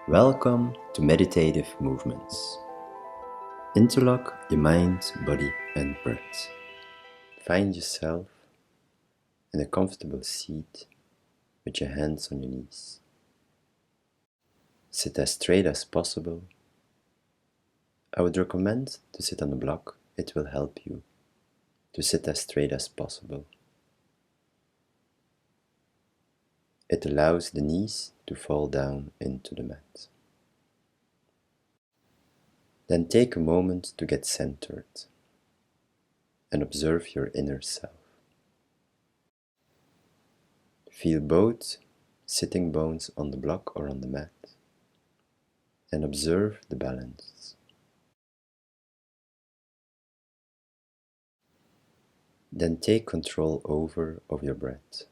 Welcome to Meditative Movements. Interlock your mind, body and breath. Find yourself in a comfortable seat with your hands on your knees. Sit as straight as possible. I would recommend to sit on a block. It will help you to sit as straight as possible. It allows the knees to fall down into the mat. Then take a moment to get centered and observe your inner self. Feel both sitting bones on the block or on the mat and observe the balance. Then take control over of your breath.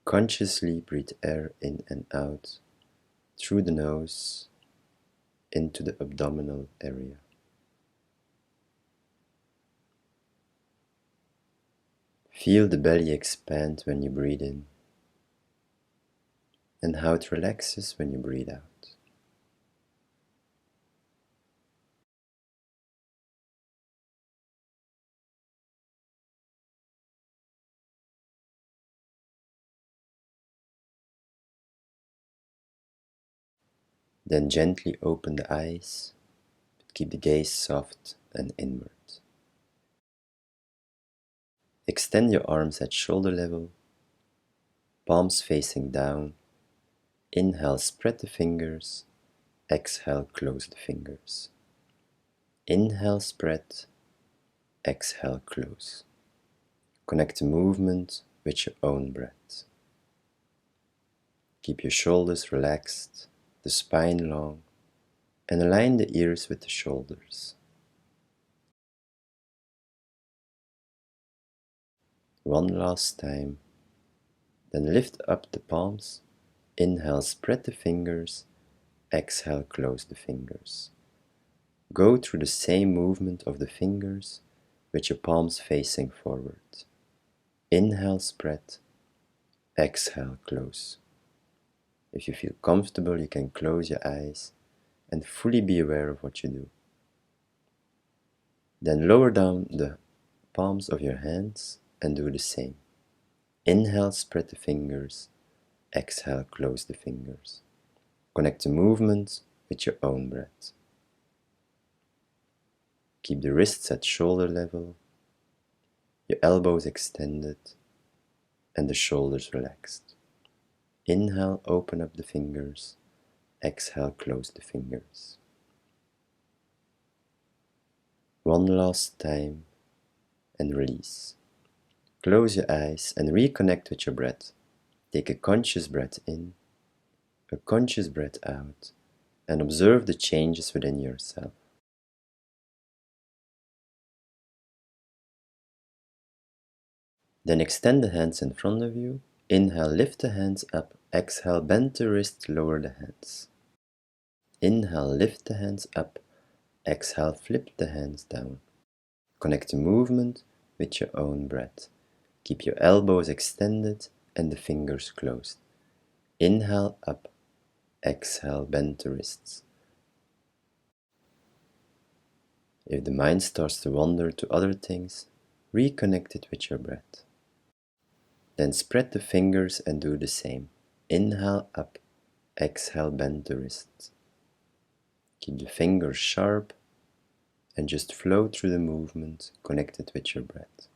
Consciously breathe air in and out through the nose into the abdominal area. Feel the belly expand when you breathe in and how it relaxes when you breathe out. Then gently open the eyes, but keep the gaze soft and inward. Extend your arms at shoulder level, palms facing down. Inhale, spread the fingers. Exhale, close the fingers. Inhale, spread. Exhale, close. Connect the movement with your own breath. Keep your shoulders relaxed, the spine long, and align the ears with the shoulders. One last time. Then lift up the palms. Inhale, spread the fingers. Exhale, close the fingers. Go through the same movement of the fingers with your palms facing forward. Inhale, spread. Exhale, close. If you feel comfortable, you can close your eyes and fully be aware of what you do. Then lower down the palms of your hands and do the same. Inhale, spread the fingers. Exhale, close the fingers. Connect the movement with your own breath. Keep the wrists at shoulder level, your elbows extended, and the shoulders relaxed. Inhale, open up the fingers. Exhale, close the fingers. One last time and release. Close your eyes and reconnect with your breath. Take a conscious breath in, a conscious breath out, and observe the changes within yourself. Then extend the hands in front of you. Inhale, lift the hands up. Exhale, bend the wrist, lower the hands. Inhale, lift the hands up. Exhale, flip the hands down. Connect the movement with your own breath. Keep your elbows extended and the fingers closed. Inhale, up. Exhale, bend the wrists. If the mind starts to wander to other things, reconnect it with your breath. Then spread the fingers and do the same. Inhale, up. Exhale, bend the wrists. Keep the fingers sharp and just flow through the movement connected with your breath.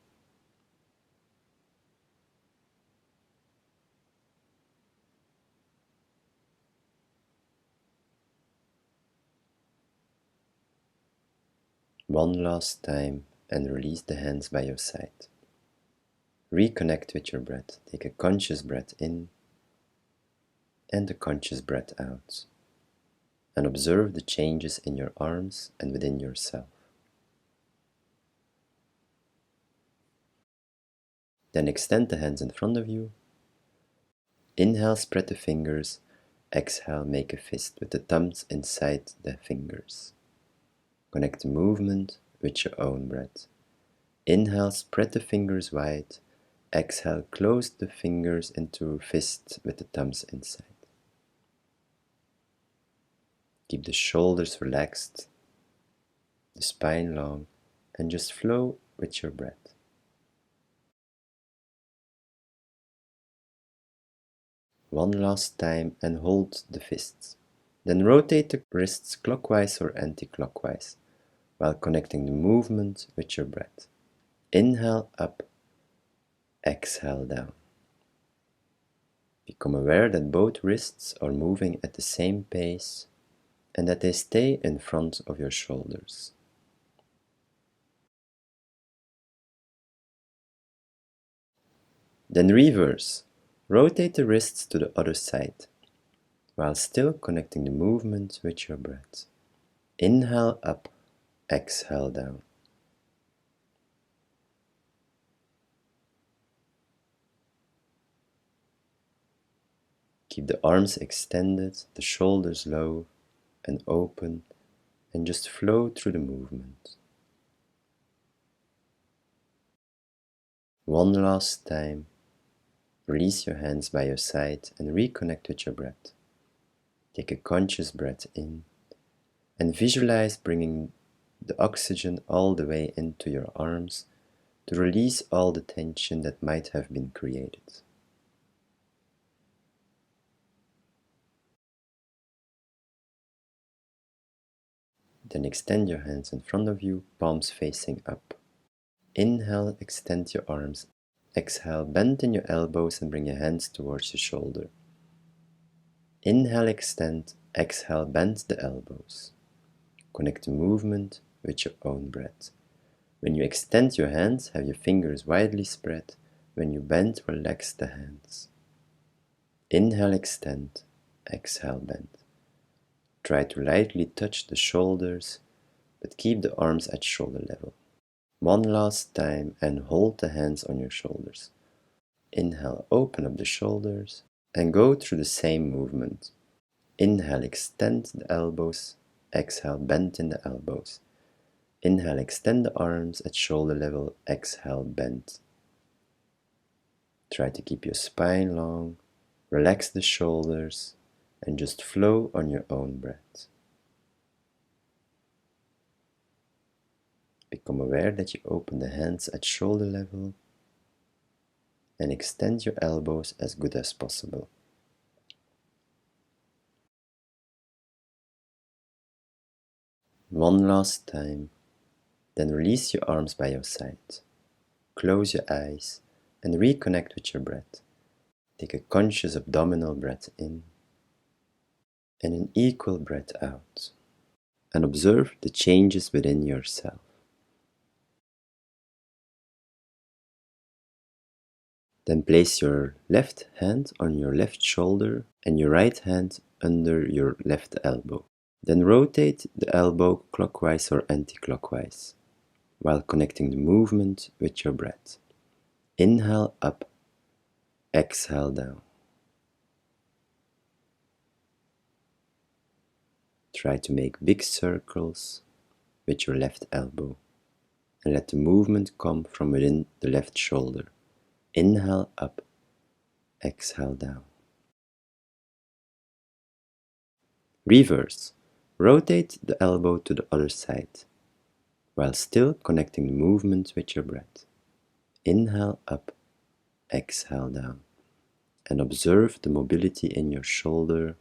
One last time and release the hands by your side. Reconnect with your breath. Take a conscious breath in and a conscious breath out. And observe the changes in your arms and within yourself. Then extend the hands in front of you. Inhale, spread the fingers. Exhale, make a fist with the thumbs inside the fingers. Connect the movement with your own breath. Inhale, spread the fingers wide. Exhale, close the fingers into a fist with the thumbs inside. Keep the shoulders relaxed, the spine long, and just flow with your breath. One last time and hold the fists. Then rotate the wrists clockwise or anti-clockwise while connecting the movement with your breath. Inhale up, exhale down. Become aware that both wrists are moving at the same pace and that they stay in front of your shoulders. Then reverse. Rotate the wrists to the other side while still connecting the movement with your breath. Inhale up, exhale down. Keep the arms extended, the shoulders low and open, and just flow through the movement. One last time, release your hands by your side and reconnect with your breath. Take a conscious breath in and visualize bringing the oxygen all the way into your arms to release all the tension that might have been created. Then extend your hands in front of you, palms facing up. Inhale, extend your arms. Exhale, bend in your elbows and bring your hands towards your shoulder. Inhale, extend. Exhale, bend the elbows. Connect the movement with your own breath. When you extend your hands, have your fingers widely spread. When you bend, relax the hands. Inhale, extend. Exhale, bend. Try to lightly touch the shoulders, but keep the arms at shoulder level. One last time and hold the hands on your shoulders. Inhale, open up the shoulders and go through the same movement. Inhale, extend the elbows. Exhale, bend in the elbows. Inhale, extend the arms at shoulder level. Exhale, bend. Try to keep your spine long, relax the shoulders, and just flow on your own breath. Become aware that you open the hands at shoulder level and extend your elbows as good as possible. One last time, then release your arms by your side. Close your eyes and reconnect with your breath. Take a conscious abdominal breath in and an equal breath out, and observe the changes within yourself. Then place your left hand on your left shoulder and your right hand under your left elbow. Then rotate the elbow clockwise or anti-clockwise while connecting the movement with your breath. Inhale up, exhale down. Try to make big circles with your left elbow and let the movement come from within the left shoulder. Inhale up, exhale down. Reverse. Rotate the elbow to the other side while still connecting the movement with your breath. Inhale up, exhale down, and observe the mobility in your shoulder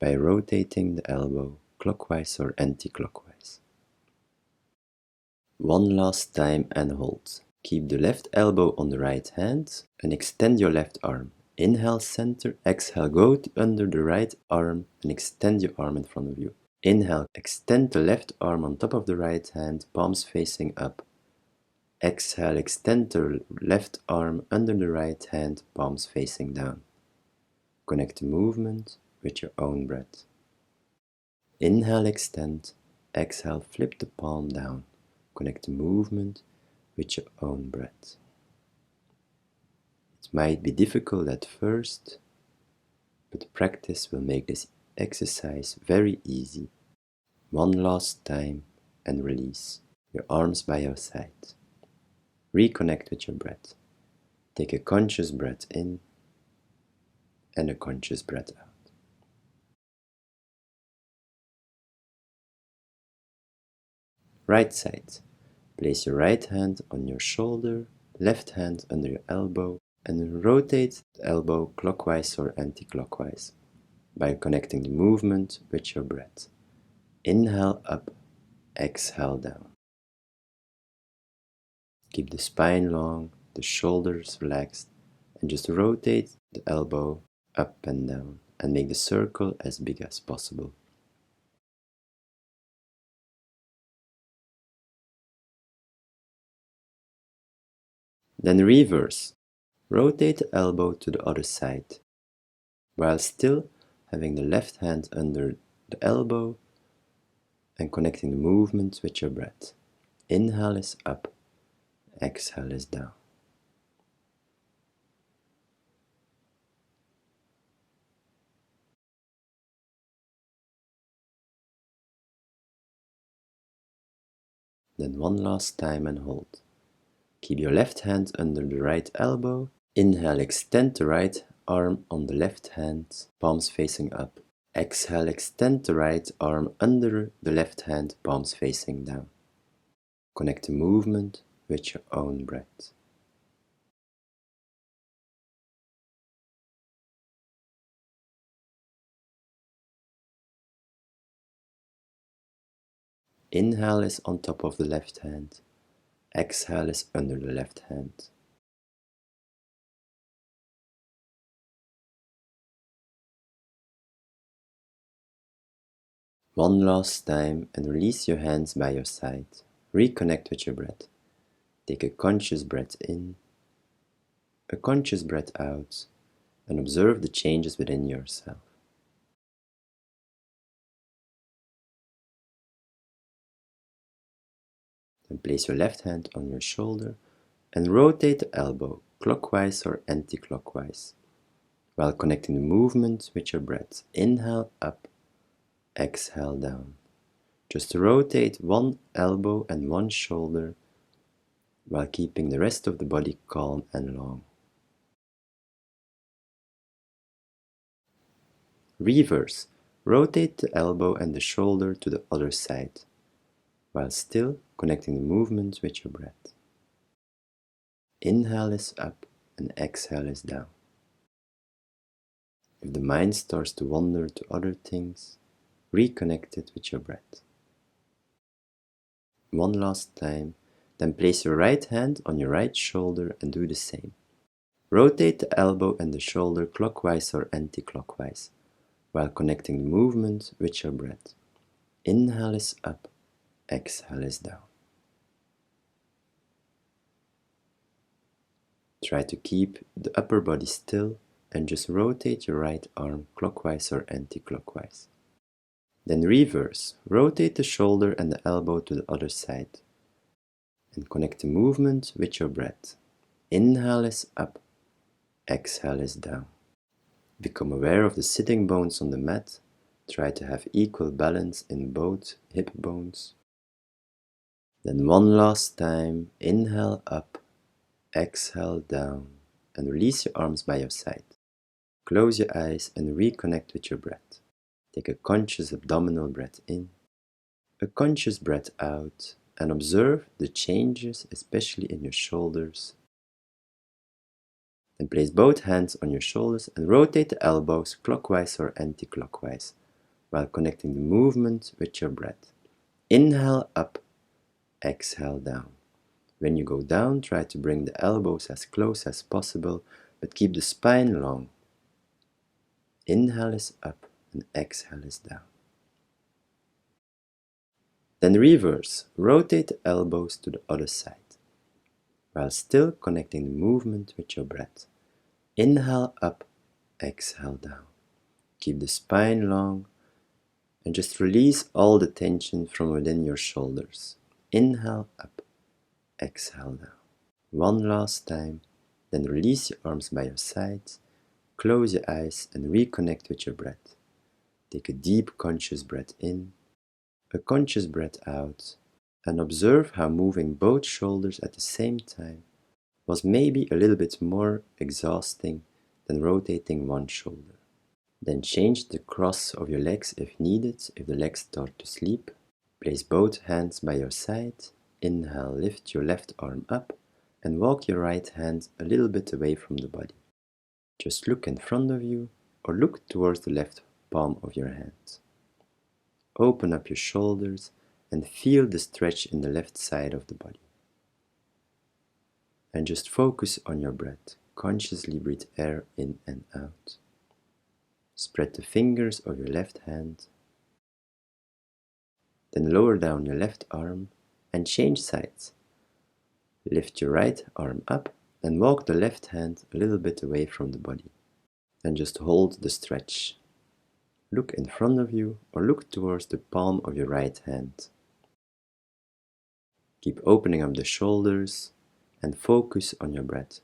by rotating the elbow clockwise or anti-clockwise. One last time and hold. Keep the left elbow on the right hand and extend your left arm. Inhale, center. Exhale, go under the right arm and extend your arm in front of you. Inhale, extend the left arm on top of the right hand, palms facing up. Exhale, extend the left arm under the right hand, palms facing down. Connect the movement with your own breath. Inhale, extend. Exhale, flip the palm down. Connect the movement with your own breath. It might be difficult at first, but practice will make this exercise very easy. One last time and release your arms by your side. Reconnect with your breath. Take a conscious breath in and a conscious breath out. Right side. Place your right hand on your shoulder, left hand under your elbow, and rotate the elbow clockwise or anti-clockwise by connecting the movement with your breath. Inhale up, exhale down. Keep the spine long, the shoulders relaxed, and just rotate the elbow up and down and make the circle as big as possible. Then reverse. Rotate the elbow to the other side, while still having the left hand under the elbow and connecting the movement with your breath. Inhale is up, exhale is down. Then one last time and hold. Keep your left hand under the right elbow. Inhale, extend the right arm on the left hand, palms facing up. Exhale, extend the right arm under the left hand, palms facing down. Connect the movement with your own breath. Inhale is on top of the left hand. Exhale is under the left hand. One last time and release your hands by your side. Reconnect with your breath. Take a conscious breath in, a conscious breath out, and observe the changes within yourself. Then place your left hand on your shoulder and rotate the elbow clockwise or anti-clockwise, while connecting the movement with your breath. Inhale up, exhale down. Just rotate one elbow and one shoulder while keeping the rest of the body calm and long. Reverse. Rotate the elbow and the shoulder to the other side, while still connecting the movement with your breath. Inhale is up and exhale is down. If the mind starts to wander to other things, reconnect it with your breath. One last time, then place your right hand on your right shoulder and do the same. Rotate the elbow and the shoulder clockwise or anti-clockwise, while connecting the movement with your breath. Inhale is up, exhale is down. Try to keep the upper body still and just rotate your right arm clockwise or anti-clockwise. Then reverse. Rotate the shoulder and the elbow to the other side and connect the movement with your breath. Inhale is up, exhale is down. Become aware of the sitting bones on the mat. Try to have equal balance in both hip bones. Then one last time, inhale up, exhale down, and release your arms by your side. Close your eyes and reconnect with your breath. Take a conscious abdominal breath in, a conscious breath out, and observe the changes, especially in your shoulders. Then place both hands on your shoulders and rotate the elbows clockwise or anti-clockwise, while connecting the movement with your breath. Inhale up, exhale down. When you go down, try to bring the elbows as close as possible, but keep the spine long. Inhale is up and exhale is down. Then reverse, rotate the elbows to the other side, while still connecting the movement with your breath. Inhale up, exhale down. Keep the spine long and just release all the tension from within your shoulders. Inhale up, exhale down. One last time, then release your arms by your sides, close your eyes and reconnect with your breath. Take a deep conscious breath in, a conscious breath out, and observe how moving both shoulders at the same time was maybe a little bit more exhausting than rotating one shoulder. Then change the cross of your legs if needed, if the legs start to sleep. Place both hands by your side. Inhale, lift your left arm up and walk your right hand a little bit away from the body. Just look in front of you or look towards the left palm of your hand. Open up your shoulders and feel the stretch in the left side of the body. And just focus on your breath. Consciously breathe air in and out. Spread the fingers of your left hand. Then lower down your left arm and change sides. Lift your right arm up and walk the left hand a little bit away from the body. And just hold the stretch. Look in front of you or look towards the palm of your right hand. Keep opening up the shoulders and focus on your breath.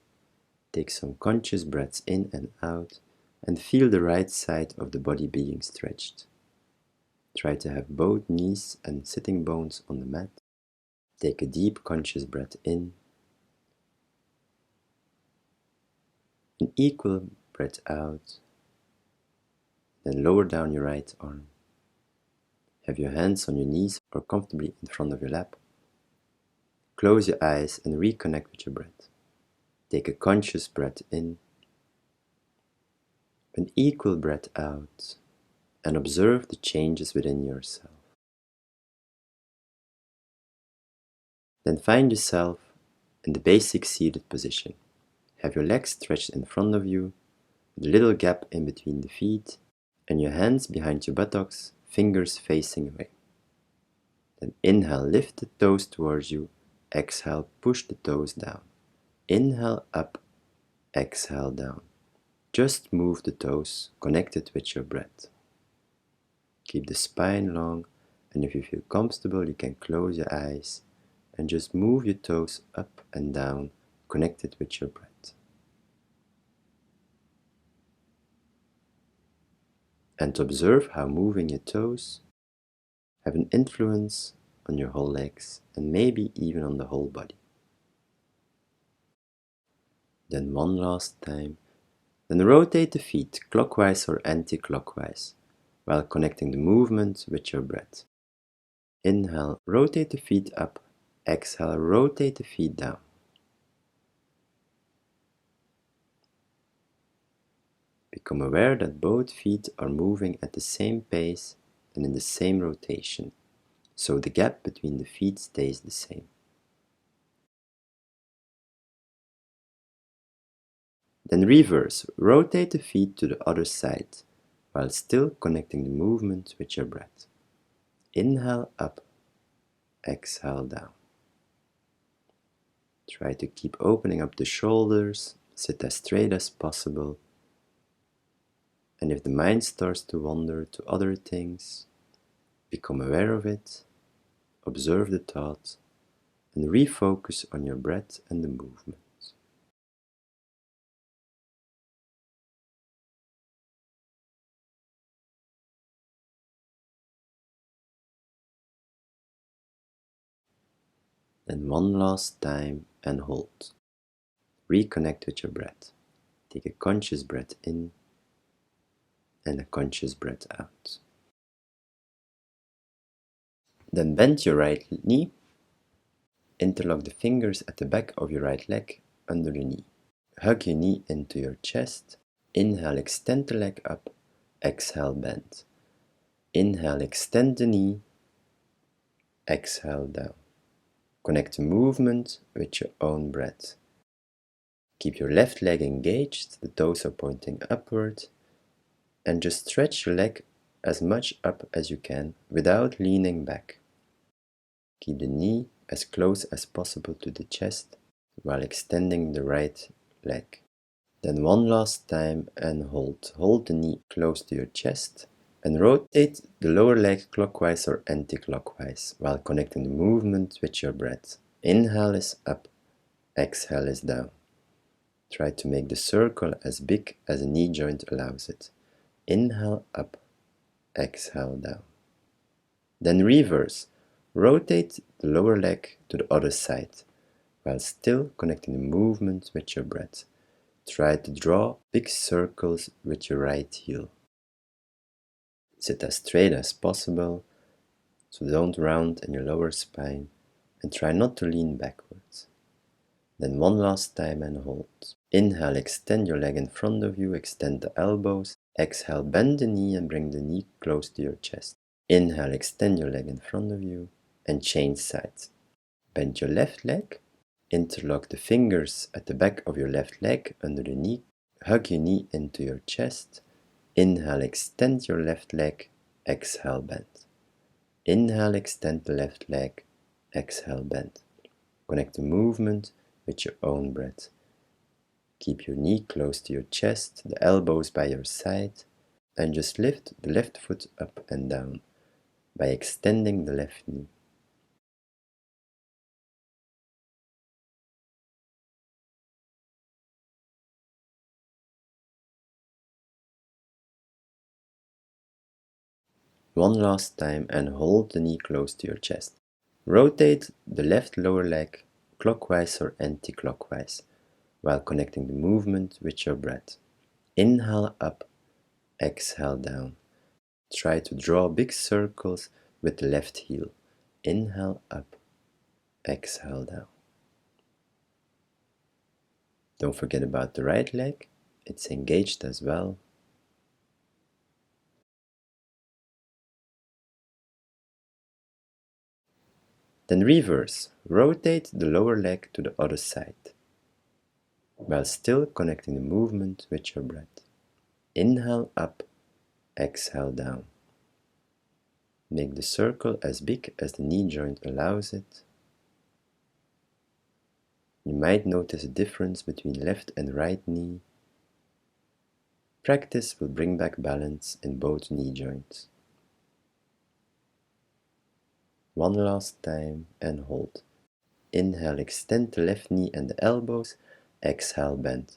Take some conscious breaths in and out and feel the right side of the body being stretched. Try to have both knees and sitting bones on the mat. Take a deep conscious breath in. An equal breath out. Then lower down your right arm. Have your hands on your knees or comfortably in front of your lap. Close your eyes and reconnect with your breath. Take a conscious breath in. An equal breath out. And observe the changes within yourself. Then find yourself in the basic seated position. Have your legs stretched in front of you, with a little gap in between the feet, and your hands behind your buttocks, fingers facing away. Then inhale, lift the toes towards you. Exhale, push the toes down. Inhale, up. Exhale, down. Just move the toes, connected with your breath. Keep the spine long, and if you feel comfortable, you can close your eyes and just move your toes up and down, connected with your breath. And observe how moving your toes have an influence on your whole legs and maybe even on the whole body. Then one last time. Then rotate the feet clockwise or anti-clockwise, while connecting the movement with your breath. Inhale, rotate the feet up. Exhale, rotate the feet down. Become aware that both feet are moving at the same pace and in the same rotation, so the gap between the feet stays the same. Then reverse, rotate the feet to the other side, while still connecting the movement with your breath. Inhale up, exhale down. Try to keep opening up the shoulders, sit as straight as possible. And if the mind starts to wander to other things, become aware of it, observe the thought, and refocus on your breath and the movement. Then one last time and hold. Reconnect with your breath. Take a conscious breath in and a conscious breath out. Then bend your right knee. Interlock the fingers at the back of your right leg under the knee. Hug your knee into your chest. Inhale, extend the leg up. Exhale, bend. Inhale, extend the knee. Exhale, down. Connect the movement with your own breath. Keep your left leg engaged, the toes are pointing upward, and just stretch your leg as much up as you can without leaning back. Keep the knee as close as possible to the chest while extending the right leg. Then one last time and hold. Hold the knee close to your chest and rotate the lower leg clockwise or anti-clockwise while connecting the movement with your breath. Inhale is up, exhale is down. Try to make the circle as big as a knee joint allows it. Inhale up, exhale down. Then reverse. Rotate the lower leg to the other side while still connecting the movement with your breath. Try to draw big circles with your right heel. Sit as straight as possible. so don't round in your lower spine and try not to lean backwards. Then one last time and hold. Inhale, extend your leg in front of you, extend the elbows. Exhale, bend the knee and bring the knee close to your chest. Inhale, extend your leg in front of you and change sides. Bend your left leg, interlock the fingers at the back of your left leg under the knee, hug your knee into your chest. Inhale, extend your left leg, exhale, bend. Inhale, extend the left leg, exhale, bend. Connect the movement with your own breath. Keep your knee close to your chest, the elbows by your side, and just lift the left foot up and down by extending the left knee. One last time and hold the knee close to your chest. Rotate the left lower leg clockwise or anti-clockwise while connecting the movement with your breath. Inhale up, exhale down. Try to draw big circles with the left heel. Inhale up, exhale down. Don't forget about the right leg, it's engaged as well. Then reverse, rotate the lower leg to the other side, while still connecting the movement with your breath. Inhale up, exhale down. Make the circle as big as the knee joint allows it. You might notice a difference between left and right knee. Practice will bring back balance in both knee joints. One last time and hold. Inhale, extend the left knee and the elbows. Exhale, bend.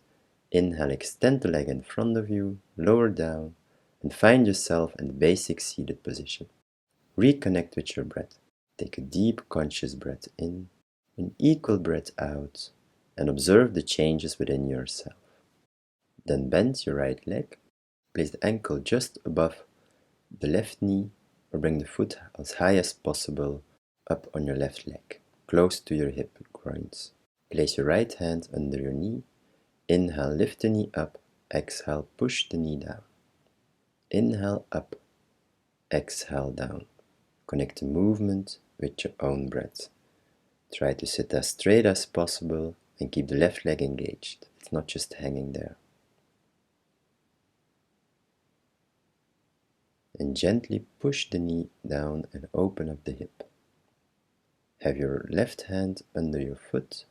Inhale, extend the leg in front of you, lower down, and find yourself in the basic seated position. Reconnect with your breath. Take a deep conscious breath in, an equal breath out, and observe the changes within yourself. Then bend your right leg, place the ankle just above the left knee, or bring the foot as high as possible up on your left leg, close to your hip groins. Place your right hand under your knee. Inhale, lift the knee up. Exhale, push the knee down. Inhale up. Exhale down. Connect the movement with your own breath. Try to sit as straight as possible and keep the left leg engaged. It's not just hanging there. And gently push the knee down and open up the hip. Have your left hand under your foot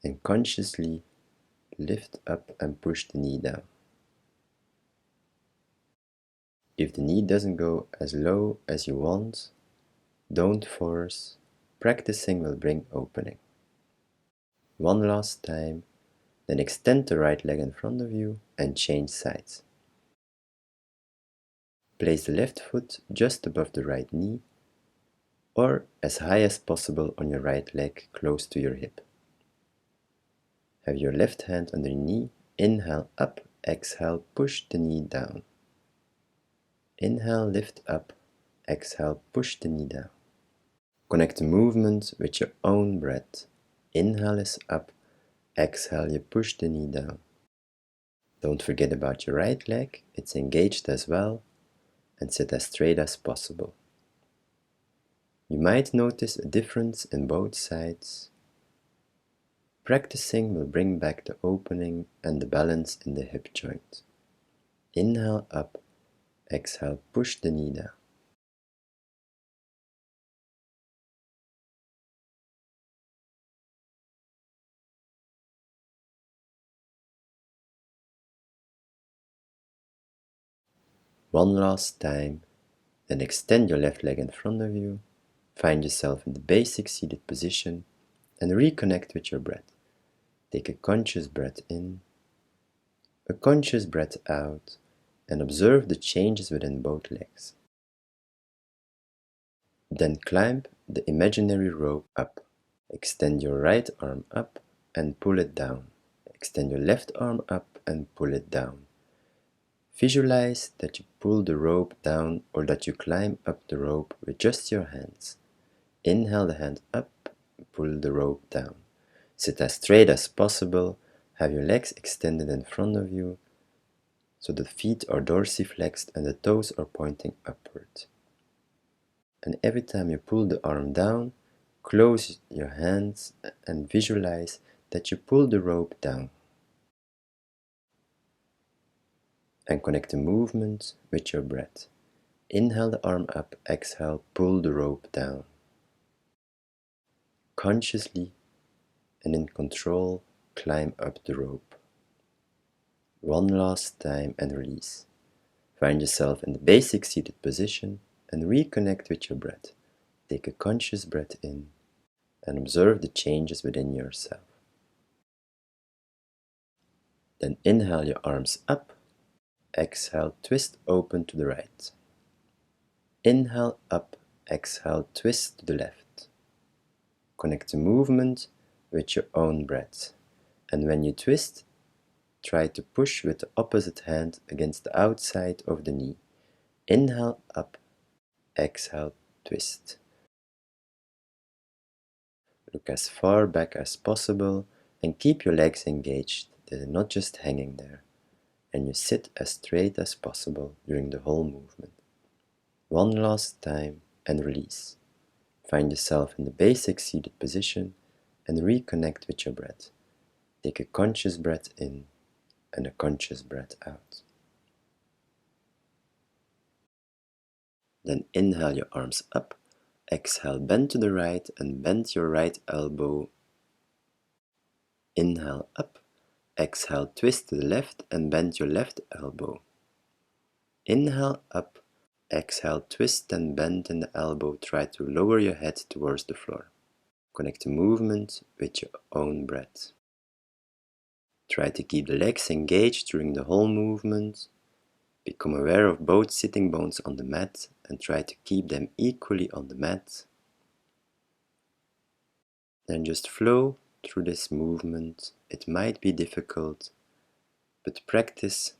and consciously lift up and push the knee down. If the knee doesn't go as low as you want, don't force. Practicing will bring opening. One last time, then extend the right leg in front of you and change sides. Place the left foot just above the right knee or as high as possible on your right leg close to your hip. Have your left hand under your knee. Inhale up, exhale, push the knee down. Inhale, lift up, exhale, push the knee down. Connect the movement with your own breath. Inhale is up, exhale, you push the knee down. Don't forget about your right leg, it's engaged as well, and sit as straight as possible. You might notice a difference in both sides. Practicing will bring back the opening and the balance in the hip joint. Inhale up, exhale, push the knee down. One last time, then extend your left leg in front of you, find yourself in the basic seated position, and reconnect with your breath. Take a conscious breath in, a conscious breath out, and observe the changes within both legs. Then climb the imaginary rope up. Extend your right arm up and pull it down. Extend your left arm up and pull it down. Visualize that you pull the rope down or that you climb up the rope with just your hands. Inhale the hand up, pull the rope down. Sit as straight as possible, have your legs extended in front of you, so the feet are dorsiflexed and the toes are pointing upward. And every time you pull the arm down, close your hands and visualize that you pull the rope down. And connect the movement with your breath. Inhale the arm up, exhale, pull the rope down. Consciously and in control, climb up the rope. One last time and release. Find yourself in the basic seated position and reconnect with your breath. Take a conscious breath in and observe the changes within yourself. Then inhale your arms up, exhale, twist open to the right. Inhale up, exhale, twist to the left. Connect the movement with your own breath. And when you twist, try to push with the opposite hand against the outside of the knee. Inhale up, exhale, twist. Look as far back as possible and keep your legs engaged. They're not just hanging there. And you sit as straight as possible during the whole movement. One last time and release. Find yourself in the basic seated position and reconnect with your breath. Take a conscious breath in and a conscious breath out. Then inhale your arms up, exhale, bend to the right and bend your right elbow. Inhale up, exhale, twist to the left and bend your left elbow. Inhale up, exhale, twist and bend in the elbow. Try to lower your head towards the floor. Connect the movement with your own breath. Try to keep the legs engaged during the whole movement. Become aware of both sitting bones on the mat and try to keep them equally on the mat. Then just flow through this movement. It might be difficult, but practice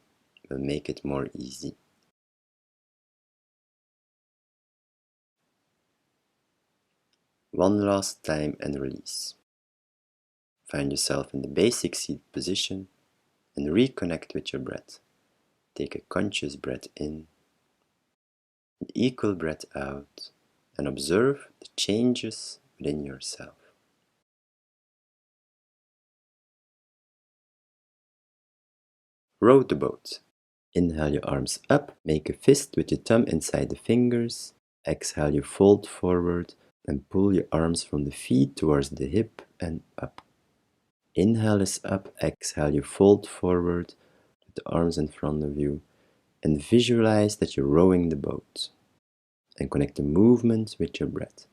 will make it more easy. One last time and release. Find yourself in the basic seated position and reconnect with your breath. Take a conscious breath in, an equal breath out, and observe the changes within yourself. Row the boat. Inhale your arms up, make a fist with your thumb inside the fingers. Exhale, you fold forward and pull your arms from the feet towards the hip and up. Inhale is up, exhale, you fold forward with the arms in front of you and visualize that you're rowing the boat. And connect the movement with your breath.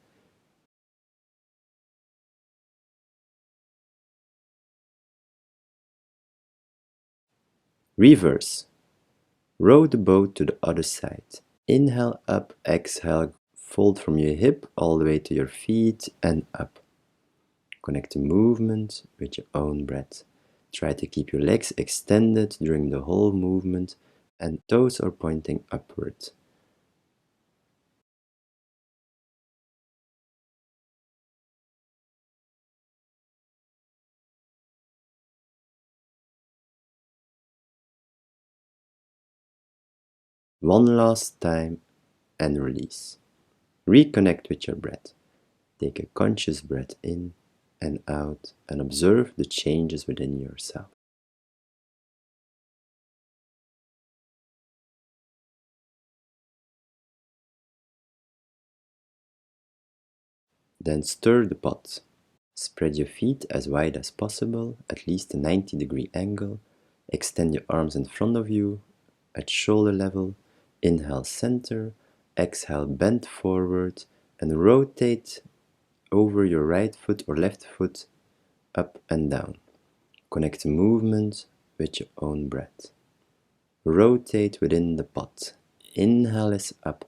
Reverse. Row the boat to the other side. Inhale up, exhale, fold from your hip all the way to your feet and up. Connect the movement with your own breath. Try to keep your legs extended during the whole movement and toes are pointing upward. One last time and release. Reconnect with your breath. Take a conscious breath in and out and observe the changes within yourself. Then stir the pot. Spread your feet as wide as possible, at least a 90-degree angle. Extend your arms in front of you at shoulder level. Inhale, center. Exhale, bend forward and rotate over your right foot or left foot up and down. Connect the movement with your own breath. Rotate within the pot. Inhale is up.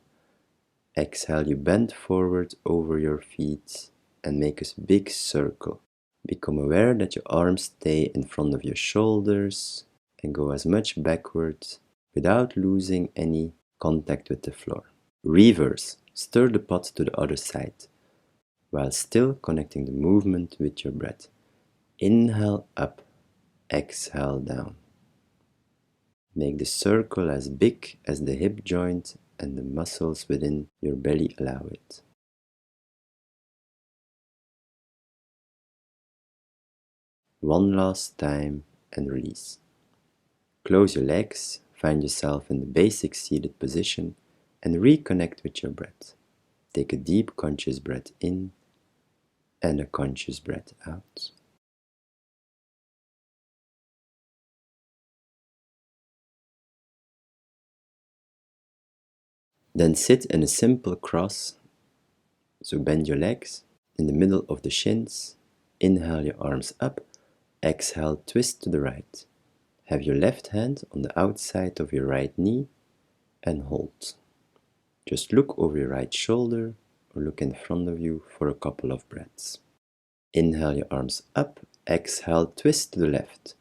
Exhale, you bend forward over your feet and make a big circle. Become aware that your arms stay in front of your shoulders and go as much backwards without losing any contact with the floor. Reverse, stir the pot to the other side, while still connecting the movement with your breath. Inhale up, exhale down. Make the circle as big as the hip joint and the muscles within your belly allow it. One last time and release. Close your legs, find yourself in the basic seated position and reconnect with your breath. Take a deep conscious breath in and a conscious breath out. Then sit in a simple cross, so bend your legs in the middle of the shins. Inhale your arms up, exhale twist to the right. Have your left hand on the outside of your right knee and hold. Just look over your right shoulder or look in front of you for a couple of breaths. Inhale your arms up, exhale twist to the left.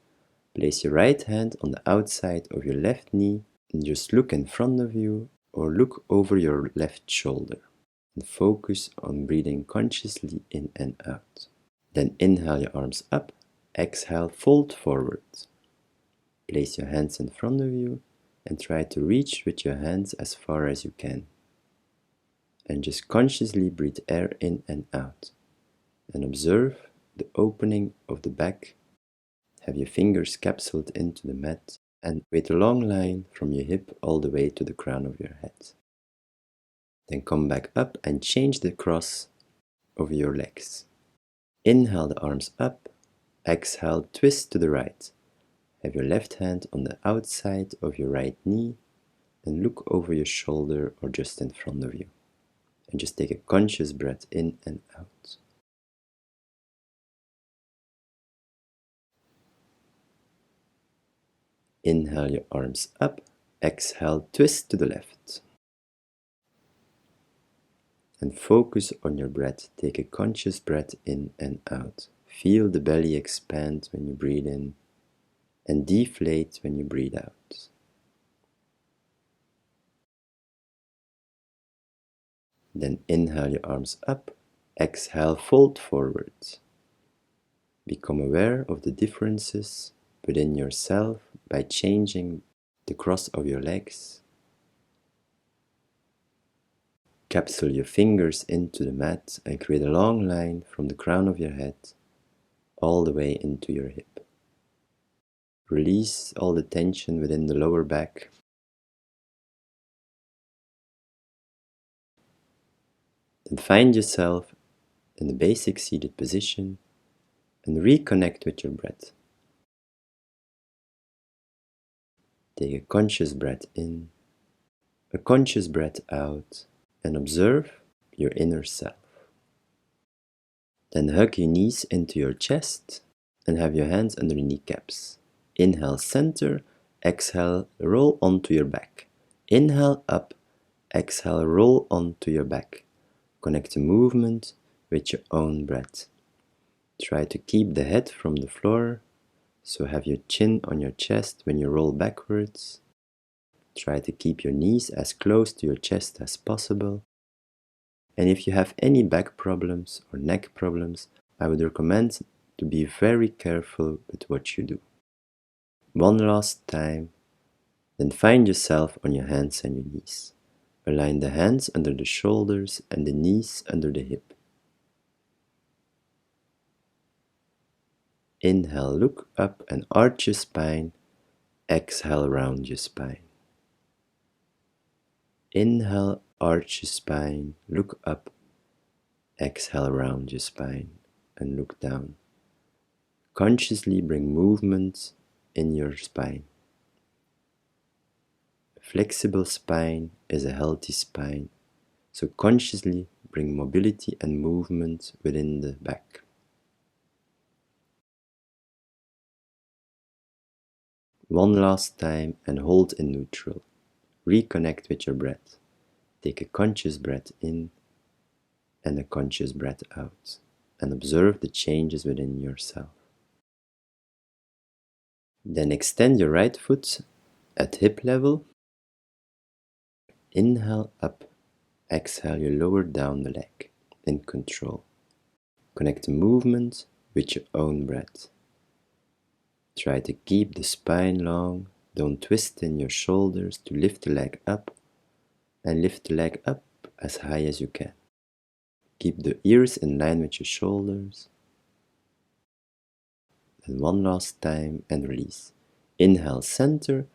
Place your right hand on the outside of your left knee and just look in front of you or look over your left shoulder and focus on breathing consciously in and out. Then inhale your arms up, exhale fold forward. Place your hands in front of you and try to reach with your hands as far as you can. And just consciously breathe air in and out. And observe the opening of the back. Have your fingers capsuled into the mat and create a long line from your hip all the way to the crown of your head. Then come back up and change the cross over your legs. Inhale the arms up, exhale twist to the right. Have your left hand on the outside of your right knee and look over your shoulder or just in front of you. And just take a conscious breath in and out. Inhale your arms up, exhale twist to the left. And focus on your breath. Take a conscious breath in and out. Feel the belly expand when you breathe in and deflate when you breathe out. Then inhale your arms up, exhale fold forward. Become aware of the differences within yourself by changing the cross of your legs. Capsule your fingers into the mat and create a long line from the crown of your head all the way into your hip. Release all the tension within the lower back. And find yourself in the basic seated position and reconnect with your breath. Take a conscious breath in, a conscious breath out, and observe your inner self. Then hug your knees into your chest and have your hands under your kneecaps. Inhale center, exhale roll onto your back. Inhale up, exhale roll onto your back. Connect the movement with your own breath. Try to keep the head from the floor, so have your chin on your chest when you roll backwards. Try to keep your knees as close to your chest as possible. And if you have any back problems or neck problems, I would recommend to be very careful with what you do. One last time, then find yourself on your hands and your knees. Align the hands under the shoulders and the knees under the hip. Inhale, look up and arch your spine. Exhale, round your spine. Inhale, arch your spine, look up. Exhale, round your spine and look down. Consciously bring movement in your spine. A flexible spine is a healthy spine, so consciously bring mobility and movement within the back. One last time and hold in neutral. Reconnect with your breath. Take a conscious breath in and a conscious breath out, and observe the changes within yourself. Then extend your right foot At hip level, inhale up, exhale you lower down the leg in control. Connect the movement with your own breath. Try to keep the spine long, don't twist in your shoulders to lift the leg up, and lift the leg up as high as you can. Keep the ears in line with your shoulders. And one last time and release. Inhale center,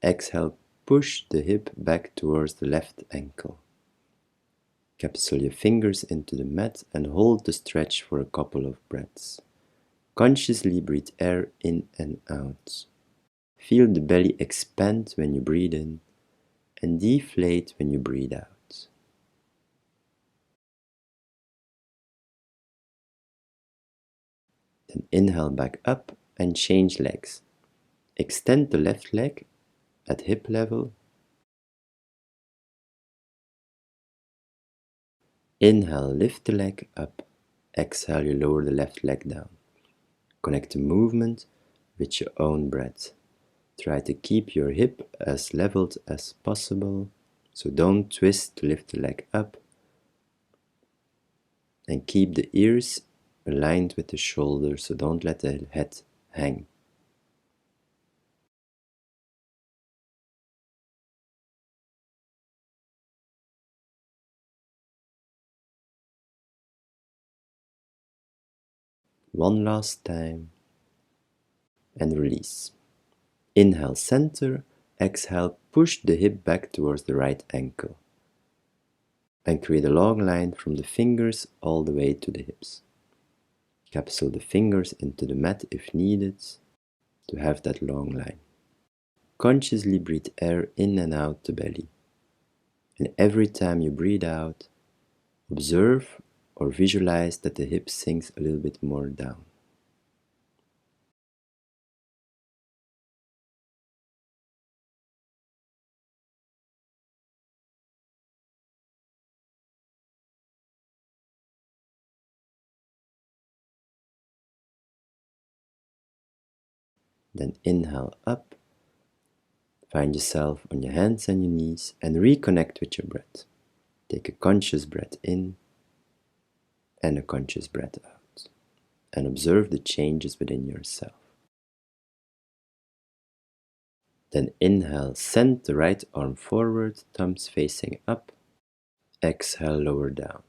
exhale push the hip back towards the left ankle. Capsule your fingers into the mat and hold the stretch for a couple of breaths. Consciously breathe air in and out. Feel the belly expand when you breathe in and deflate when you breathe out. Then inhale back up and change legs. Extend the left leg at hip level. Inhale, lift the leg up. Exhale, you lower the left leg down. Connect the movement with your own breath. Try to keep your hip as leveled as possible, so don't twist to lift the leg up. And keep the ears aligned with the shoulders, so don't let the head hang. One last time and release. Inhale center, exhale push the hip back towards the right ankle. And create a long line from the fingers all the way to the hips. Capsule the fingers into the mat if needed to have that long line. Consciously breathe air in and out the belly. And every time you breathe out, observe or visualize that the hip sinks a little bit more down. Then inhale up, find yourself on your hands and your knees and reconnect with your breath. Take a conscious breath in and a conscious breath out, and observe the changes within yourself. Then inhale, send the right arm forward, thumbs facing up. Exhale, lower down.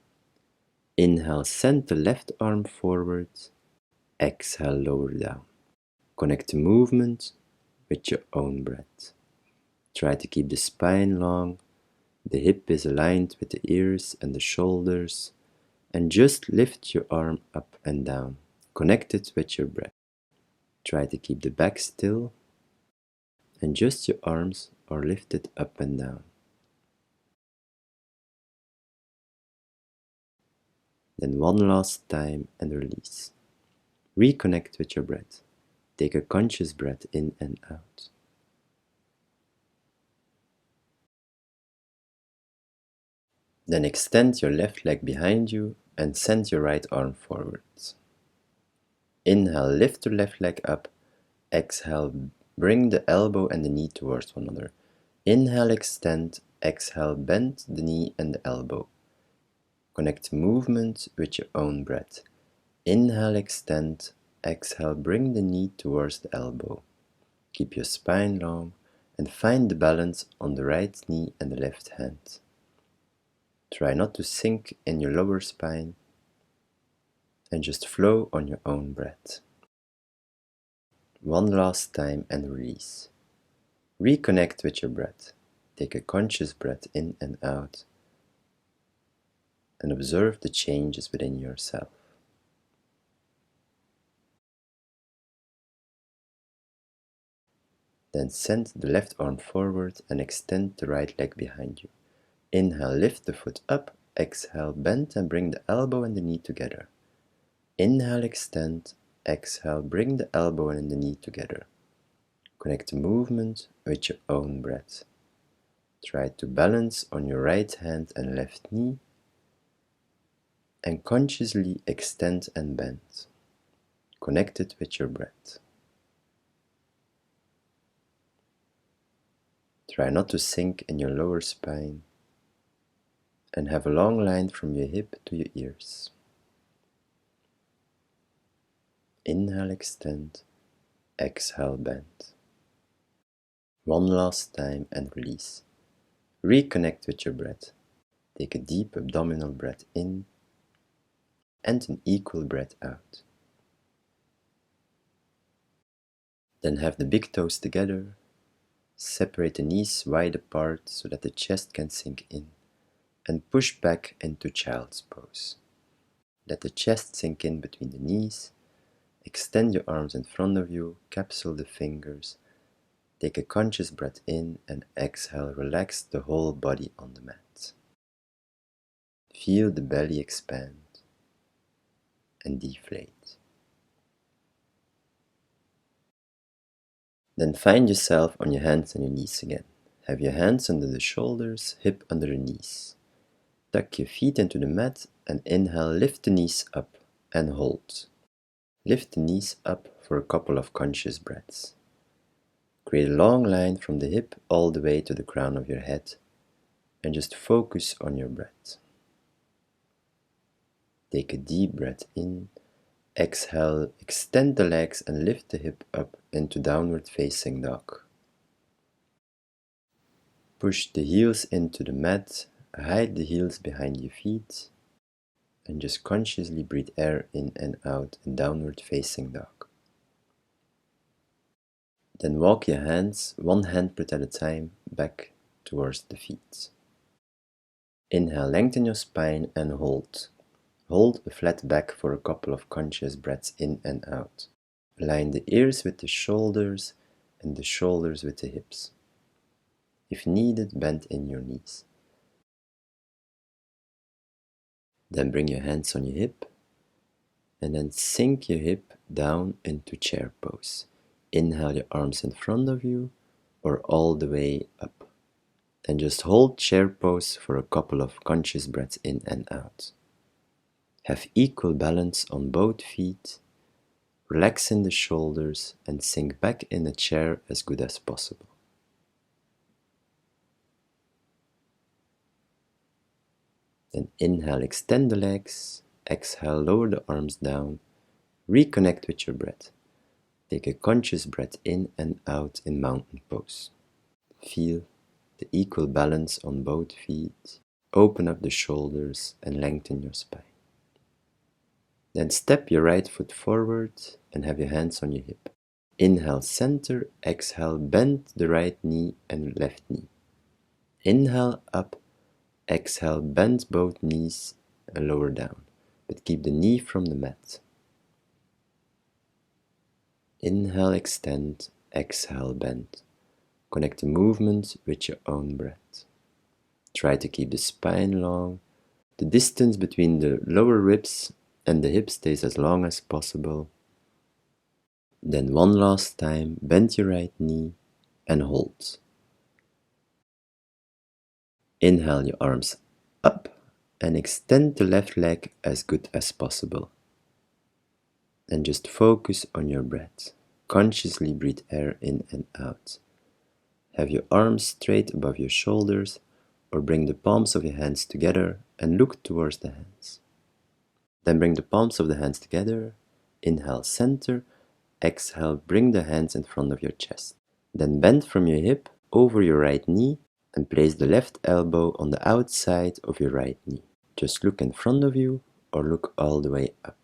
Inhale, send the left arm forward. Exhale, lower down. Connect the movement with your own breath. Try to keep the spine long, the hip is aligned with the ears and the shoulders, and just lift your arm up and down, connected with your breath. Try to keep the back still, and just your arms are lifted up and down. Then one last time and release. Reconnect with your breath. Take a conscious breath in and out. Then extend your left leg behind you and send your right arm forwards. Inhale, lift your left leg up. Exhale, bring the elbow and the knee towards one another. Inhale, extend. Exhale, bend the knee and the elbow. Connect movement with your own breath. Inhale, extend. Exhale, bring the knee towards the elbow. Keep your spine long and find the balance on the right knee and the left hand. Try not to sink in your lower spine and just flow on your own breath. One last time and release. Reconnect with your breath. Take a conscious breath in and out and observe the changes within yourself. Then send the left arm forward and extend the right leg behind you. Inhale, lift the foot up. Exhale, bend and bring the elbow and the knee together. Inhale, extend. Exhale, bring the elbow and the knee together. Connect the movement with your own breath. Try to balance on your right hand and left knee and consciously extend and bend, connected with your breath. Try not to sink in your lower spine and have a long line from your hip to your ears. Inhale, extend. Exhale, bend. One last time and release. Reconnect with your breath. Take a deep abdominal breath in and an equal breath out. Then have the big toes together. Separate the knees wide apart so that the chest can sink in, and push back into child's pose. Let the chest sink in between the knees. Extend your arms in front of you, capsule the fingers. Take a conscious breath in and exhale, relax the whole body on the mat. Feel the belly expand and deflate. Then find yourself on your hands and your knees again. Have your hands under the shoulders, hip under the knees. Tuck your feet into the mat and inhale, lift the knees up and hold. Lift the knees up for a couple of conscious breaths. Create a long line from the hip all the way to the crown of your head and just focus on your breath. Take a deep breath in. Exhale, extend the legs and lift the hip up into downward facing dog. Push the heels into the mat, hide the heels behind your feet, and just consciously breathe air in and out in downward facing dog. Then walk your hands, one handbreath at a time, back towards the feet. Inhale, lengthen your spine and hold. Hold a flat back for a couple of conscious breaths in and out. Align the ears with the shoulders and the shoulders with the hips. If needed, bend in your knees. Then bring your hands on your hip and then sink your hip down into chair pose. Inhale your arms in front of you or all the way up. And just hold chair pose for a couple of conscious breaths in and out. Have equal balance on both feet. Relax in the shoulders and sink back in a chair as good as possible. Then inhale, extend the legs. Exhale, lower the arms down. Reconnect with your breath. Take a conscious breath in and out in mountain pose. Feel the equal balance on both feet. Open up the shoulders and lengthen your spine. Then step your right foot forward and have your hands on your hip. Inhale, center. Exhale, bend the right knee and left knee. Inhale, up. Exhale, bend both knees and lower down, but keep the knee from the mat. Inhale, extend. Exhale, bend. Connect the movement with your own breath. Try to keep the spine long. The distance between the lower ribs and the hips stays as long as possible. Then one last time, bend your right knee and hold. Inhale your arms up and extend the left leg as good as possible. And just focus on your breath. Consciously breathe air in and out. Have your arms straight above your shoulders or bring the palms of your hands together and look towards the hands. Then bring the palms of the hands together. Inhale, center. Exhale, bring the hands in front of your chest. Then bend from your hip over your right knee and place the left elbow on the outside of your right knee. Just look in front of you or look all the way up.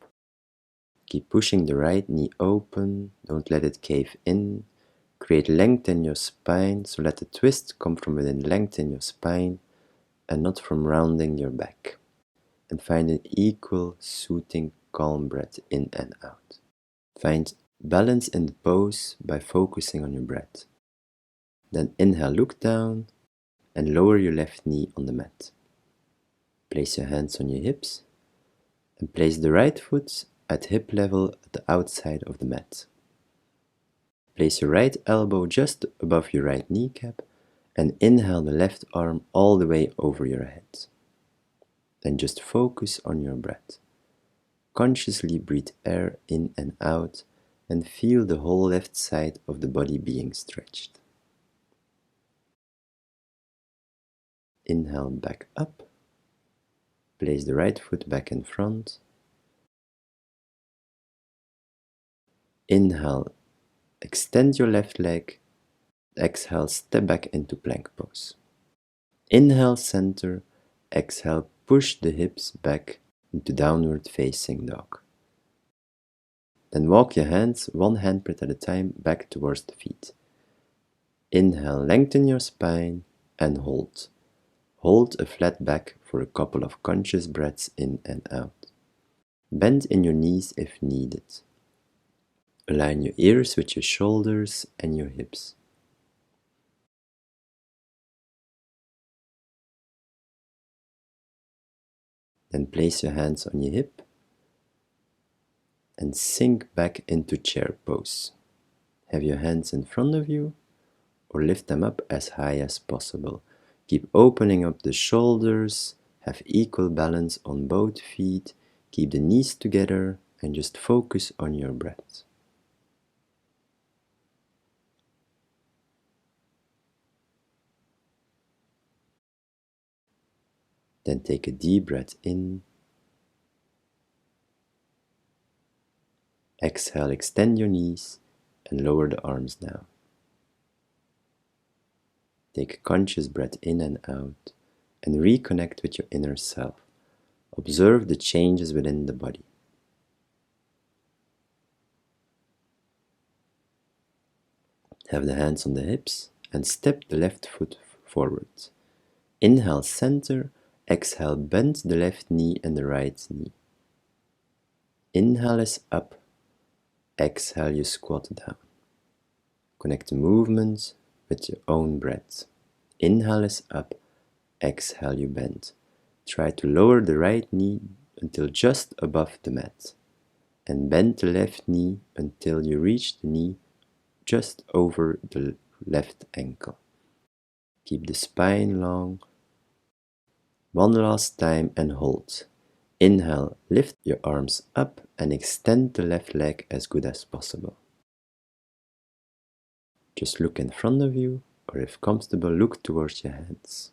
Keep pushing the right knee open, don't let it cave in. Create length in your spine, so let the twist come from within length in your spine and not from rounding your back. And find an equal, soothing, calm breath in and out. Find balance in the pose by focusing on your breath. Then inhale, look down and lower your left knee on the mat. Place your hands on your hips and place the right foot at hip level at the outside of the mat. Place your right elbow just above your right kneecap and inhale the left arm all the way over your head. Then just focus on your breath. Consciously breathe air in and out and feel the whole left side of the body being stretched. Inhale back up. Place the right foot back in front. Inhale, extend your left leg. Exhale, step back into plank pose. Inhale, center. Exhale, push the hips back into downward facing dog. Then walk your hands, one handbreadth at a time, back towards the feet. Inhale, lengthen your spine and hold. Hold a flat back for a couple of conscious breaths in and out. Bend in your knees if needed. Align your ears with your shoulders and your hips. Then place your hands on your hip and sink back into chair pose. Have your hands in front of you or lift them up as high as possible. Keep opening up the shoulders, have equal balance on both feet, keep the knees together and just focus on your breath. Then take a deep breath in. Exhale, extend your knees and lower the arms down. Take a conscious breath in and out and reconnect with your inner self. Observe the changes within the body. Have the hands on the hips and step the left foot forward. Inhale, center. Exhale, bend the left knee and the right knee. Inhale is up. Exhale, you squat down. Connect the movement with your own breath. Inhale is up. Exhale, you bend. Try to lower the right knee until just above the mat. And bend the left knee until you reach the knee just over the left ankle. Keep the spine long. One last time and hold. Inhale, lift your arms up and extend the left leg as good as possible. Just look in front of you, or if comfortable, look towards your hands.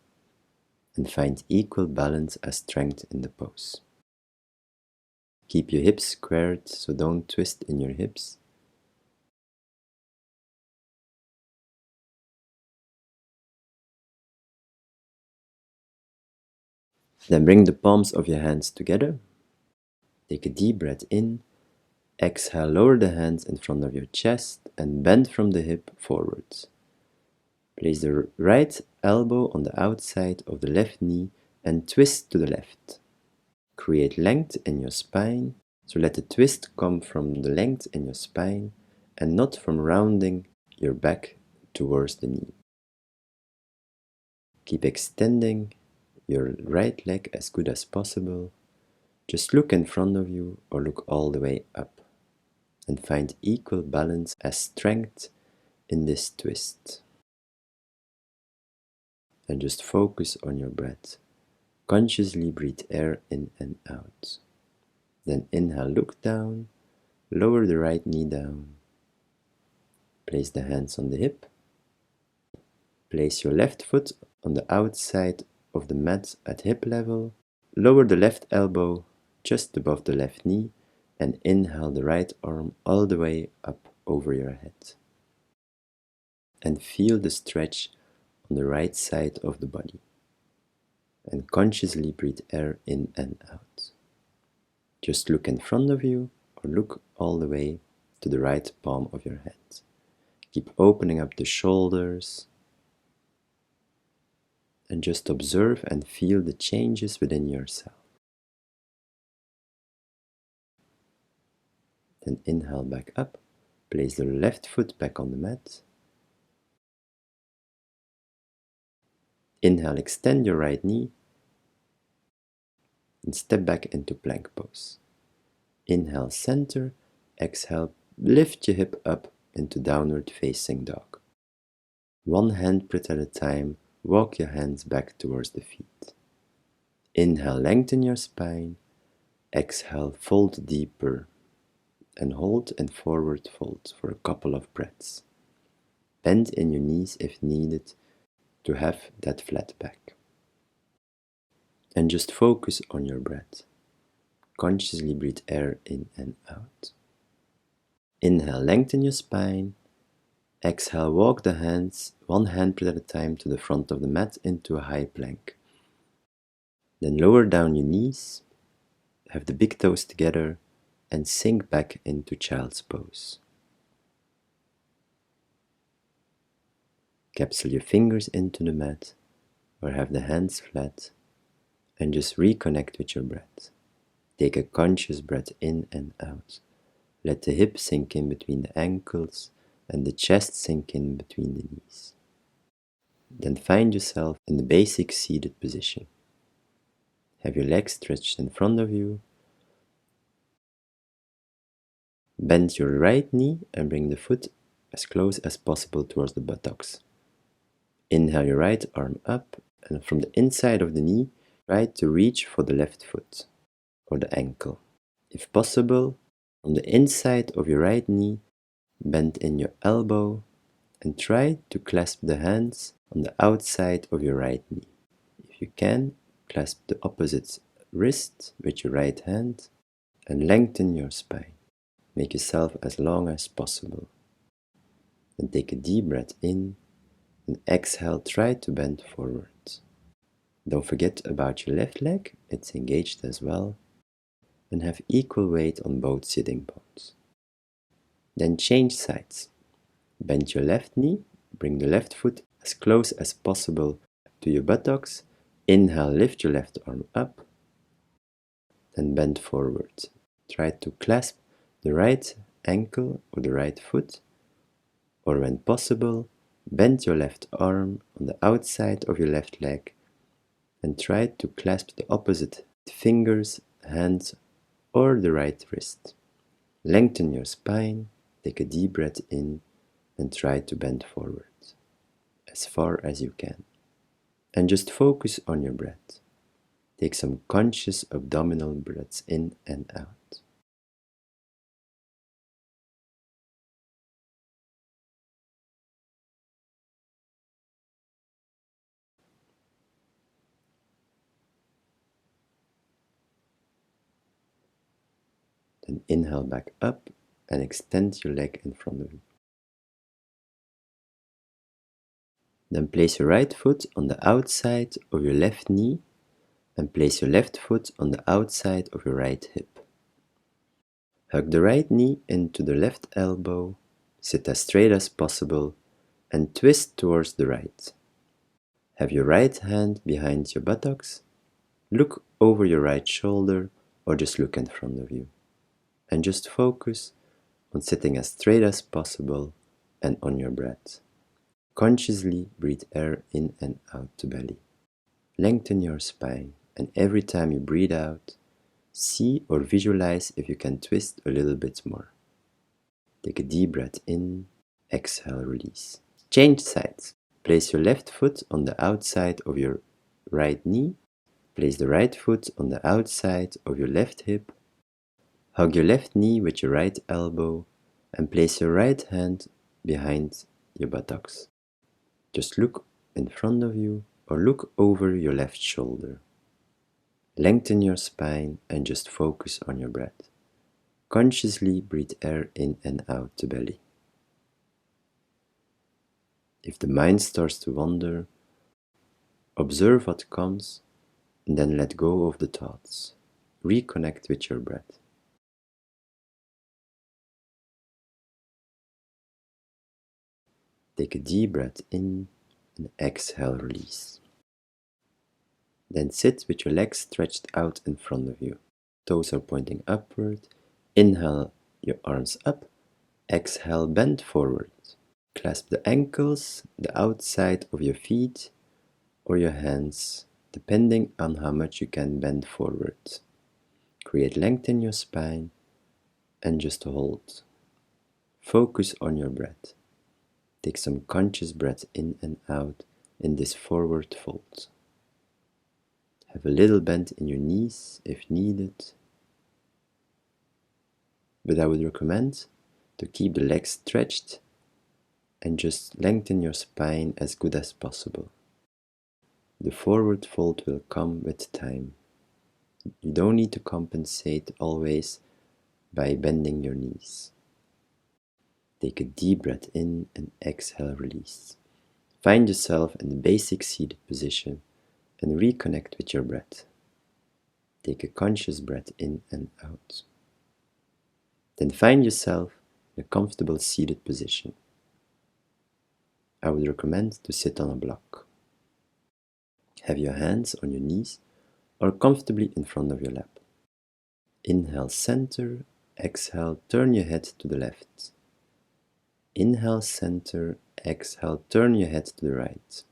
And find equal balance as strength in the pose. Keep your hips squared, so don't twist in your hips. Then bring the palms of your hands together. Take a deep breath in. Exhale, lower the hands in front of your chest and bend from the hip forwards. Place the right elbow on the outside of the left knee and twist to the left. Create length in your spine, so let the twist come from the length in your spine and not from rounding your back towards the knee. Keep extending your right leg as good as possible. Just look in front of you or look all the way up and find equal balance as strength in this twist. And just focus on your breath. Consciously breathe air in and out. Then inhale, look down, lower the right knee down. Place the hands on the hip. Place your left foot on the outside of the mat at hip level. Lower the left elbow just above the left knee and inhale the right arm all the way up over your head. And feel the stretch on the right side of the body. And consciously breathe air in and out. Just look in front of you or look all the way to the right palm of your head. Keep opening up the shoulders and just observe and feel the changes within yourself. Then inhale back up, place the left foot back on the mat. Inhale, extend your right knee and step back into plank pose. Inhale, center. Exhale, lift your hip up into downward facing dog. One handbreadth at a time, walk your hands back towards the feet. Inhale, lengthen your spine. Exhale, fold deeper and hold and forward fold for a couple of breaths. Bend in your knees if needed to have that flat back. and just focus on your breath. Consciously breathe air in and out. Inhale, lengthen your spine. Exhale, walk the hands, one hand at a time, to the front of the mat into a high plank. Then lower down your knees, have the big toes together, and sink back into child's pose. Capsule your fingers into the mat, or have the hands flat, and just reconnect with your breath. Take a conscious breath in and out. Let the hips sink in between the ankles and the chest sink in between the knees. Then find yourself in the basic seated position. Have your legs stretched in front of you. Bend your right knee and bring the foot as close as possible towards the buttocks. Inhale your right arm up, and from the inside of the knee, try to reach for the left foot or the ankle. If possible, from the inside of your right knee, bend in your elbow and try to clasp the hands on the outside of your right knee. If you can, clasp the opposite wrist with your right hand and lengthen your spine. Make yourself as long as possible. Then take a deep breath in and exhale, try to bend forward. Don't forget about your left leg, it's engaged as well, and have equal weight on both sitting bones. Then change sides. Bend your left knee, bring the left foot as close as possible to your buttocks. Inhale, lift your left arm up, then bend forward. Try to clasp the right ankle or the right foot, or when possible, bend your left arm on the outside of your left leg and try to clasp the opposite fingers, hands, or the right wrist. Lengthen your spine, take a deep breath in, and try to bend forward as far as you can. And just focus on your breath. Take some conscious abdominal breaths in and out. Then inhale back up and extend your leg in front of you. Then place your right foot on the outside of your left knee and place your left foot on the outside of your right hip. Hug the right knee into the left elbow, sit as straight as possible, and twist towards the right. Have your right hand behind your buttocks, look over your right shoulder or just look in front of you. And just focus on sitting as straight as possible and on your breath. Consciously breathe air in and out to belly. Lengthen your spine, and every time you breathe out, see or visualize if you can twist a little bit more. Take a deep breath in, exhale, release. Change sides. Place your left foot on the outside of your right knee. Place the right foot on the outside of your left hip. Hug your left knee with your right elbow and place your right hand behind your buttocks. Just look in front of you or look over your left shoulder. Lengthen your spine and just focus on your breath. Consciously breathe air in and out to belly. If the mind starts to wander, observe what comes and then let go of the thoughts. Reconnect with your breath. Take a deep breath in and exhale, release. Then sit with your legs stretched out in front of you. Toes are pointing upward. Inhale your arms up. Exhale, bend forward. Clasp the ankles, the outside of your feet or your hands, depending on how much you can bend forward. Create length in your spine and just hold. Focus on your breath. Take some conscious breath in and out in this forward fold. Have a little bend in your knees if needed, but I would recommend to keep the legs stretched and just lengthen your spine as good as possible. The forward fold will come with time. You don't need to compensate always by bending your knees. Take a deep breath in and exhale, release. Find yourself in the basic seated position and reconnect with your breath. Take a conscious breath in and out. Then find yourself in a comfortable seated position. I would recommend to sit on a block. Have your hands on your knees or comfortably in front of your lap. Inhale, center. Exhale, turn your head to the left. Inhale, center. Exhale, turn your head to the right.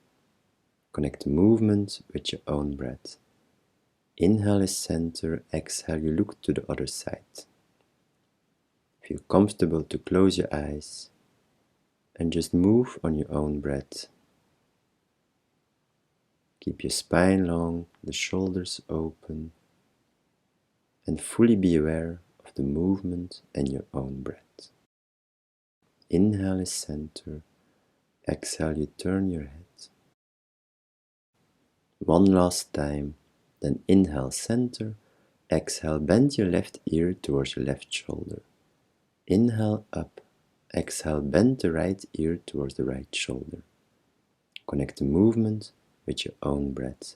Connect the movement with your own breath. Inhale is center. Exhale, you look to the other side. Feel comfortable to close your eyes and just move on your own breath. Keep your spine long, the shoulders open, and fully be aware of the movement and your own breath. Inhale is center. Exhale, you turn your head. One last time. Then inhale, center. Exhale, bend your left ear towards your left shoulder. Inhale, up. Exhale, bend the right ear towards the right shoulder. Connect the movement with your own breath.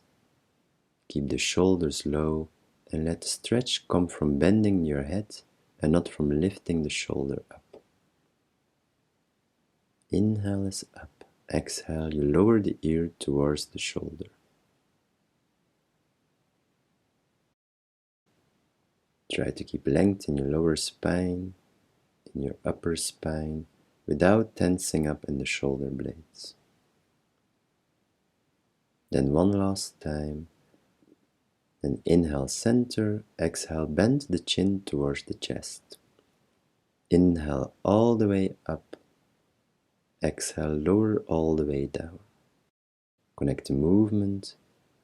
Keep the shoulders low and let the stretch come from bending your head and not from lifting the shoulder up. Inhale is up. Exhale, you lower the ear towards the shoulder. Try to keep length in your lower spine, in your upper spine, without tensing up in the shoulder blades. Then one last time. Then inhale, center. Exhale, bend the chin towards the chest. Inhale all the way up. Exhale, lower all the way down. Connect the movement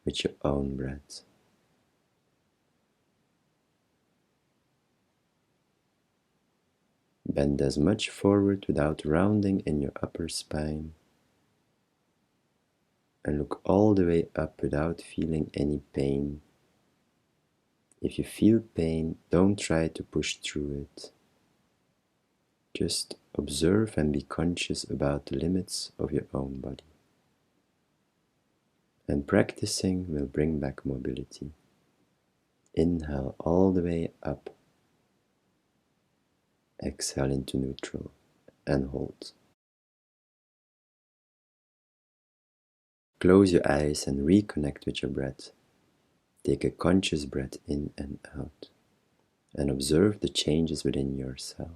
with your own breath. Bend as much forward without rounding in your upper spine. And look all the way up without feeling any pain. If you feel pain, don't try to push through it. Just observe and be conscious about the limits of your own body. And practicing will bring back mobility. Inhale all the way up. Exhale into neutral and hold. Close your eyes and reconnect with your breath. Take a conscious breath in and out and observe the changes within yourself.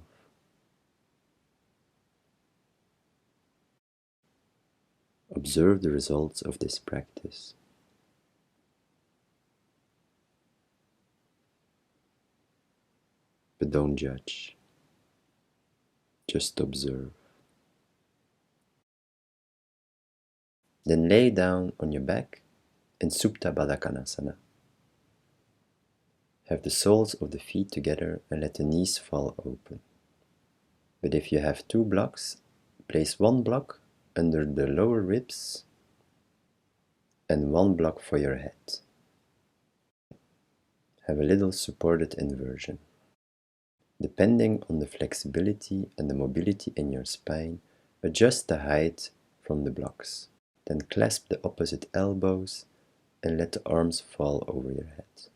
Observe the results of this practice. But don't judge. Just observe. Then lay down on your back in Supta Baddha Konasana. Have the soles of the feet together and let the knees fall open. But if you have two blocks, place one block under the lower ribs and one block for your head. Have a little supported inversion. Depending on the flexibility and the mobility in your spine, adjust the height from the blocks. Then clasp the opposite elbows and let the arms fall over your head.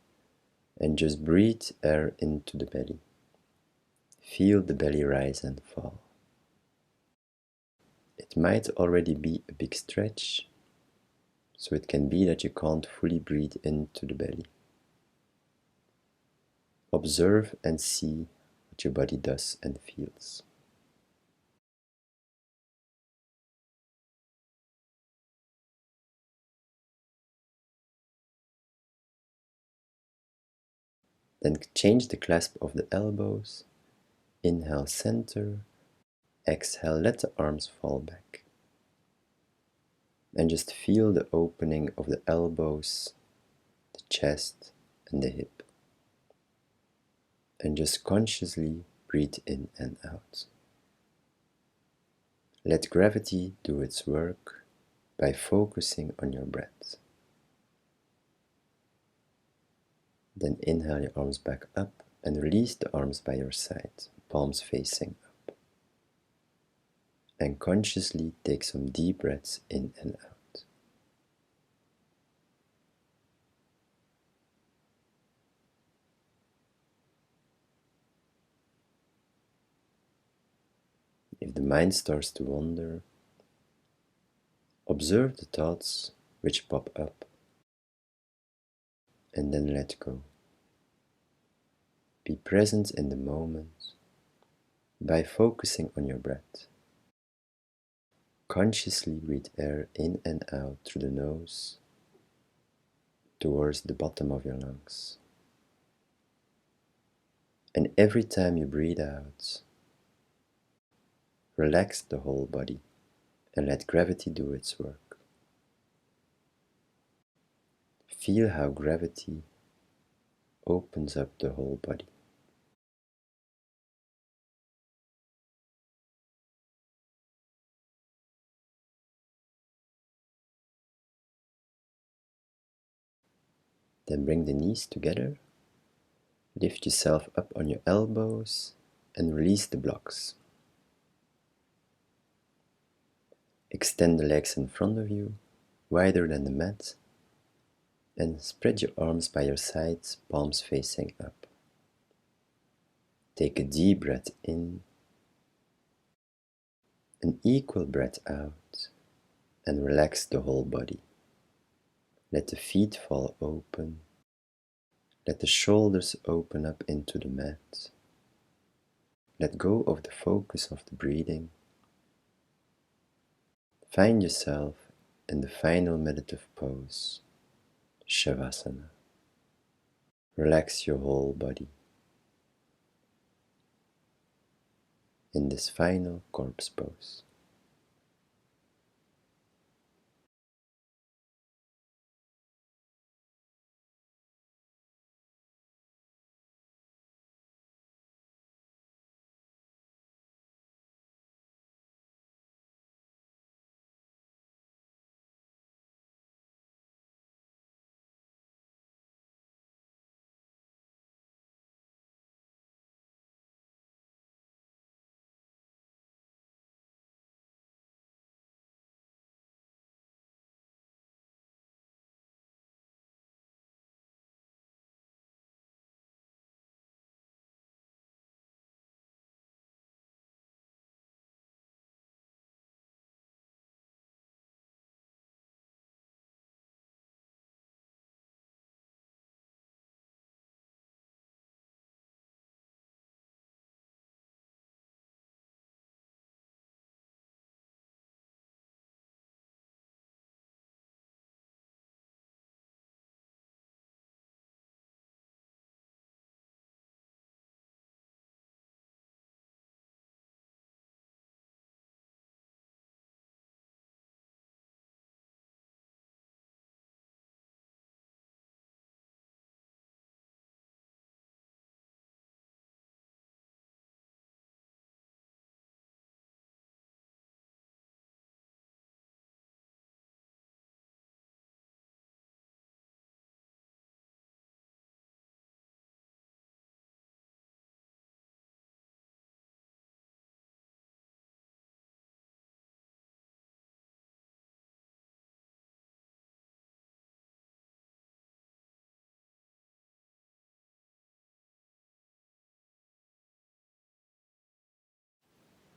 And just breathe air into the belly. Feel the belly rise and fall. It might already be a big stretch, so it can be that you can't fully breathe into the belly. Observe and see what your body does and feels. Then change the clasp of the elbows. Inhale, center. Exhale, let the arms fall back. And just feel the opening of the elbows, the chest, and the hip. And just consciously breathe in and out. Let gravity do its work by focusing on your breath. Then inhale your arms back up and release the arms by your side, palms facing up. And consciously take some deep breaths in and out. If the mind starts to wander, observe the thoughts which pop up and then let go. Be present in the moment by focusing on your breath. Consciously breathe air in and out through the nose towards the bottom of your lungs. And every time you breathe out, relax the whole body and let gravity do its work. Feel how gravity opens up the whole body. Then bring the knees together, lift yourself up on your elbows and release the blocks. Extend the legs in front of you, wider than the mat, and spread your arms by your sides, palms facing up. Take a deep breath in, an equal breath out, and relax the whole body. Let the feet fall open. Let the shoulders open up into the mat. Let go of the focus of the breathing. Find yourself in the final meditative pose, Shavasana. Relax your whole body in this final corpse pose.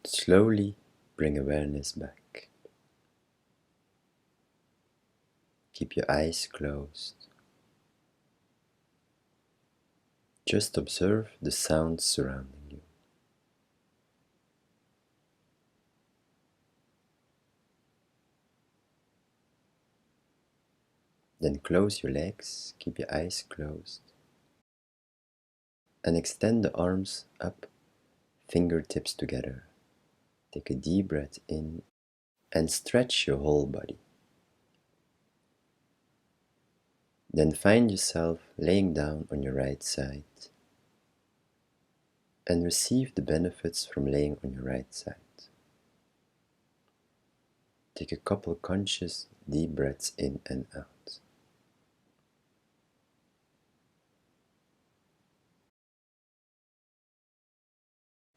Slowly bring awareness back. Keep your eyes closed. Just observe the sounds surrounding you. Then close your legs, keep your eyes closed, and extend the arms up, fingertips together. Take a deep breath in and stretch your whole body. Then find yourself laying down on your right side and receive the benefits from laying on your right side. Take a couple conscious deep breaths in and out.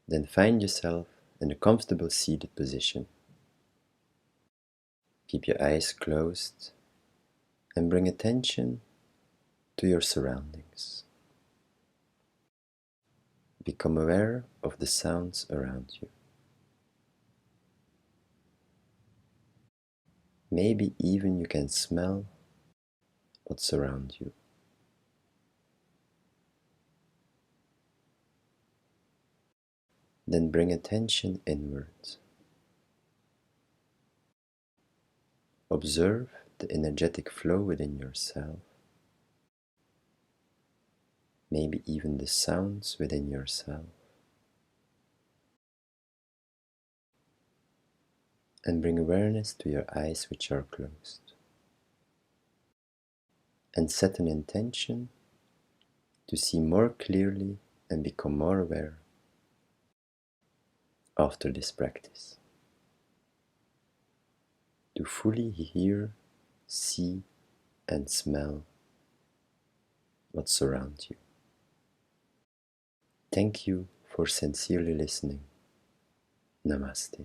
Then find yourself in a comfortable seated position. Keep your eyes closed and bring attention to your surroundings. Become aware of the sounds around you. Maybe even you can smell what's around you. Then bring attention inwards. Observe the energetic flow within yourself. Maybe even the sounds within yourself. And bring awareness to your eyes which are closed. And set an intention to see more clearly and become more aware after this practice. To fully hear, see, and smell what's around you. Thank you for sincerely listening. Namaste.